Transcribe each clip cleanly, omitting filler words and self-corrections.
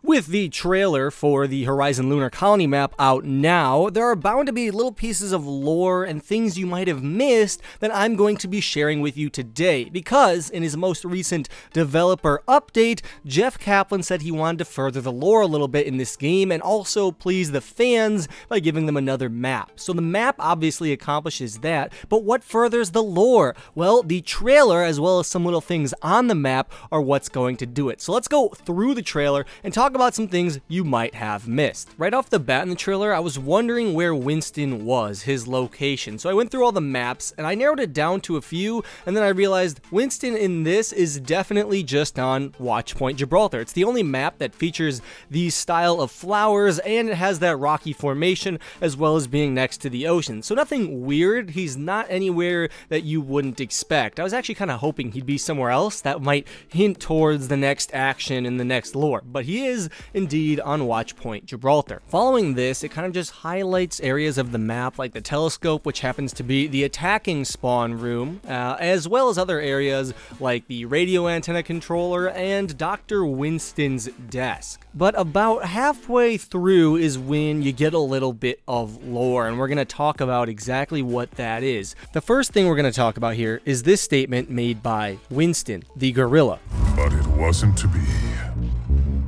With the trailer for the Horizon Lunar Colony map out now, there are bound to be little pieces of lore and things you might have missed that I'm going to be sharing with you today, because in his most recent developer update, Jeff Kaplan said he wanted to further the lore a little bit in this game and also please the fans by giving them another map. So the map obviously accomplishes that, but what furthers the lore? Well, the trailer as well as some little things on the map are what's going to do it. So let's go through the trailer and talk about some things you might have missed. Right off the bat in the trailer, I was wondering where Winston was, his location. So I went through all the maps and I narrowed it down to a few, and then I realized Winston in this is definitely just on Watchpoint Gibraltar. It's the only map that features the style of flowers, and it has that rocky formation as well as being next to the ocean. So nothing weird. He's not anywhere that you wouldn't expect. I was actually kind of hoping he'd be somewhere else that might hint towards the next action in the next lore, but he is indeed on Watchpoint Gibraltar. Following this, it kind of just highlights areas of the map like the telescope, which happens to be the attacking spawn room, as well as other areas like the radio antenna controller and Dr. Winston's desk. But about halfway through is when you get a little bit of lore, and we're going to talk about exactly what that is. The first thing we're going to talk about here is this statement made by Winston, the gorilla. But it wasn't to be.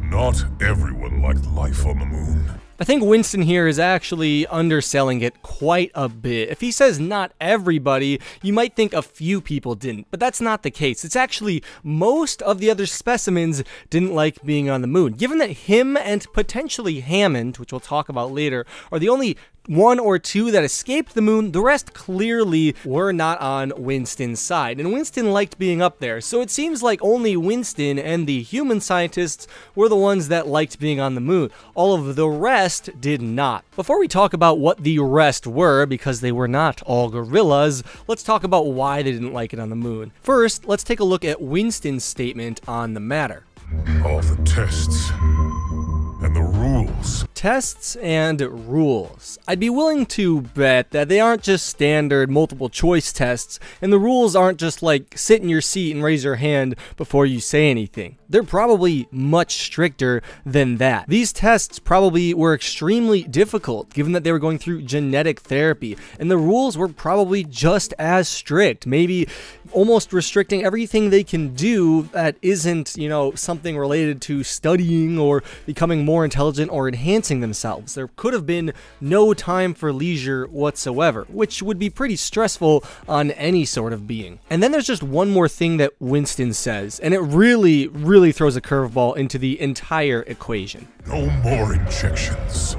Not everyone liked life on the moon. I think Winston here is actually underselling it quite a bit. If he says not everybody, you might think a few people didn't, but that's not the case. It's actually most of the other specimens didn't like being on the moon. Given that him and potentially Hammond, which we'll talk about later, are the only one or two that escaped the moon, the rest clearly were not on Winston's side, and Winston liked being up there, so it seems like only Winston and the human scientists were the ones that liked being on the moon. All of the rest did not. Before we talk about what the rest were, because they were not all gorillas, let's talk about why they didn't like it on the moon. First, let's take a look at Winston's statement on the matter. All the tests and the rules. Tests and rules. I'd be willing to bet that they aren't just standard multiple choice tests, and the rules aren't just like sit in your seat and raise your hand before you say anything. They're probably much stricter than that. These tests probably were extremely difficult given that they were going through genetic therapy, and the rules were probably just as strict, maybe almost restricting everything they can do that isn't, you know, something related to studying or becoming more intelligent or enhancing themselves. There could have been no time for leisure whatsoever, which would be pretty stressful on any sort of being. And then there's just one more thing that Winston says, and it really throws a curveball into the entire equation. No more injections.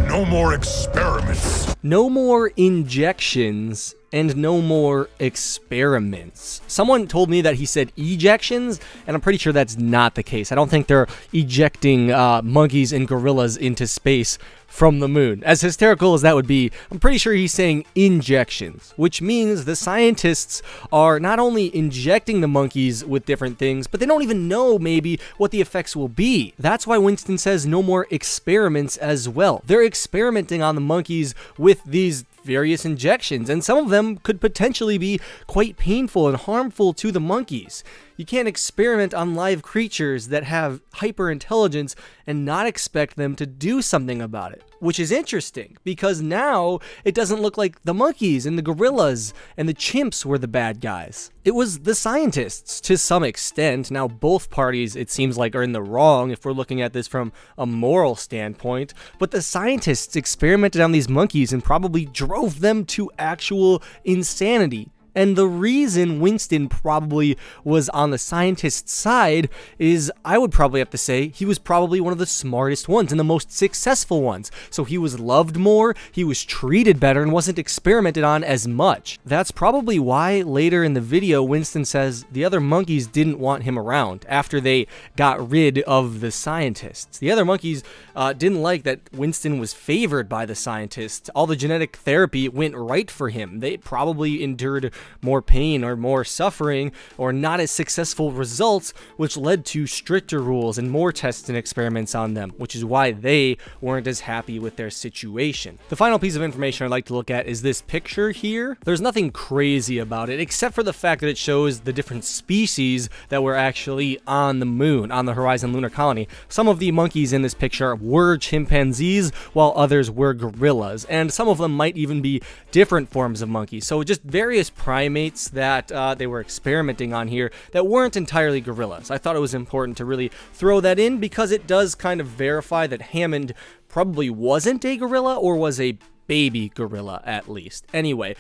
No more experiments. No more injections and no more experiments. Someone told me that he said ejections, and I'm pretty sure that's not the case. I don't think they're ejecting monkeys and gorillas into space from the moon. As hysterical as that would be, I'm pretty sure he's saying injections, which means the scientists are not only injecting the monkeys with different things, but they don't even know maybe what the effects will be. That's why Winston says no more experiments as well. They're experimenting on the monkeys with these various injections, and some of them could potentially be quite painful and harmful to the monkeys. You can't experiment on live creatures that have hyper-intelligence and not expect them to do something about it, which is interesting because now it doesn't look like the monkeys and the gorillas and the chimps were the bad guys. It was the scientists to some extent. Now both parties, it seems like, are in the wrong if we're looking at this from a moral standpoint, but the scientists experimented on these monkeys and probably drove them to actual insanity. And the reason Winston probably was on the scientist's side is, I would probably have to say, he was probably one of the smartest ones and the most successful ones. So he was loved more, he was treated better, and wasn't experimented on as much. That's probably why later in the video, Winston says the other monkeys didn't want him around after they got rid of the scientists. The other monkeys didn't like that Winston was favored by the scientists. All the genetic therapy went right for him. They probably endured more pain or more suffering or not as successful results, which led to stricter rules and more tests and experiments on them, which is why they weren't as happy with their situation. The final piece of information I'd like to look at is this picture here. There's nothing crazy about it except for the fact that it shows the different species that were actually on the moon, on the Horizon Lunar Colony. Some of the monkeys in this picture were chimpanzees, while others were gorillas, and some of them might even be different forms of monkeys. So just various primates that they were experimenting on here that weren't entirely gorillas. I thought it was important to really throw that in because it does kind of verify that Hammond probably wasn't a gorilla, or was a baby gorilla at least. Anyway,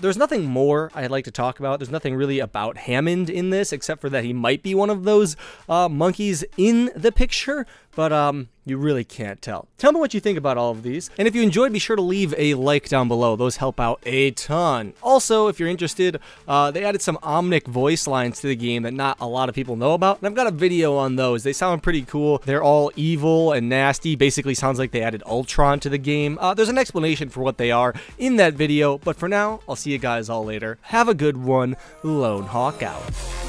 there's nothing more I'd like to talk about. There's nothing really about Hammond in this except for that he might be one of those monkeys in the picture, but you really can't tell. Tell me what you think about all of these, and if you enjoyed, be sure to leave a like down below. Those help out a ton. Also, if you're interested, they added some Omnic voice lines to the game that not a lot of people know about, and I've got a video on those. They sound pretty cool. They're all evil and nasty. Basically sounds like they added Ultron to the game. There's an explanation for what they are in that video, but for now, I'll see you guys all later. Have a good one. Lone Hawk out.